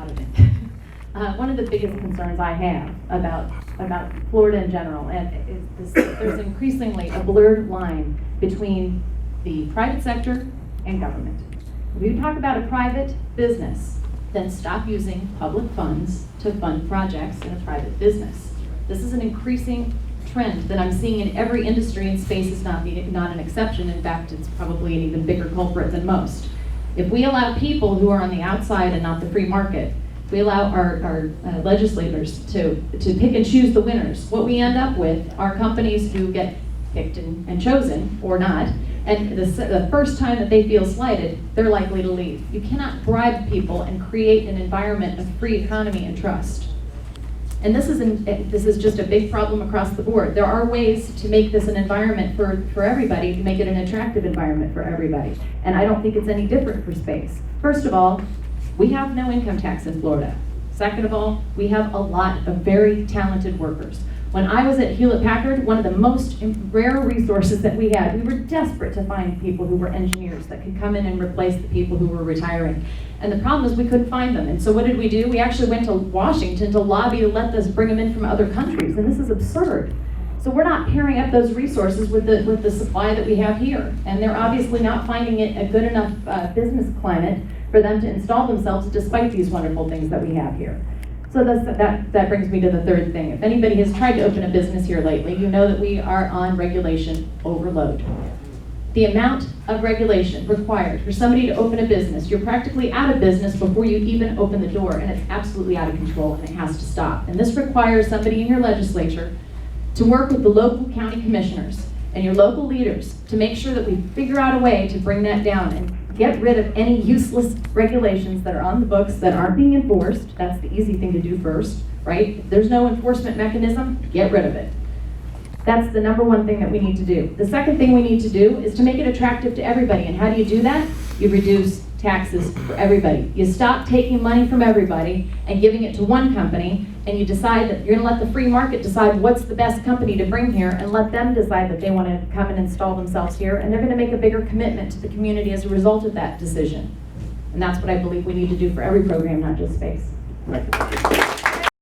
out of it. One of the biggest concerns I have about Florida in general, and is there's increasingly a blurred line between the private sector and government. If you talk about a private business, then stop using public funds to fund projects in a private business. This is an increasing trend that I'm seeing in every industry, and space is not an exception. In fact, it's probably an even bigger culprit than most. If we allow people who are on the outside and not the free market, we allow our legislators to pick and choose the winners, what we end up with are companies who get picked and chosen, or not, and the first time that they feel slighted, they're likely to leave. You cannot bribe people and create an environment of free economy and trust. And this is just a big problem across the board. There are ways to make this an environment for everybody, to make it an attractive environment for everybody. And I don't think it's any different for space. First of all, we have no income tax in Florida. Second of all, we have a lot of very talented workers. When I was at Hewlett-Packard, one of the most rare resources that we had, we were desperate to find people who were engineers that could come in and replace the people who were retiring. And the problem is we couldn't find them. And so what did we do? We actually went to Washington to lobby to let us bring them in from other countries. And this is absurd. So we're not pairing up those resources with the supply that we have here. And they're obviously not finding it a good enough business climate for them to install themselves despite these wonderful things that we have here. So that brings me to the third thing. If anybody has tried to open a business here lately, you know that we are on regulation overload. The amount of regulation required for somebody to open a business, you're practically out of business before you even open the door, and it's absolutely out of control, and it has to stop. And this requires somebody in your legislature to work with the local county commissioners and your local leaders to make sure that we figure out a way to bring that down and get rid of any useless regulations that are on the books that aren't being enforced. That's the easy thing to do first, right? If there's no enforcement mechanism, get rid of it. That's the number one thing that we need to do. The second thing we need to do is to make it attractive to everybody. And how do you do that? You reduce taxes for everybody. You stop taking money from everybody and giving it to one company, and you decide that you're going to let the free market decide what's the best company to bring here, and let them decide that they want to come and install themselves here, and they're going to make a bigger commitment to the community as a result of that decision. And that's what I believe we need to do for every program, not just space. Thank you.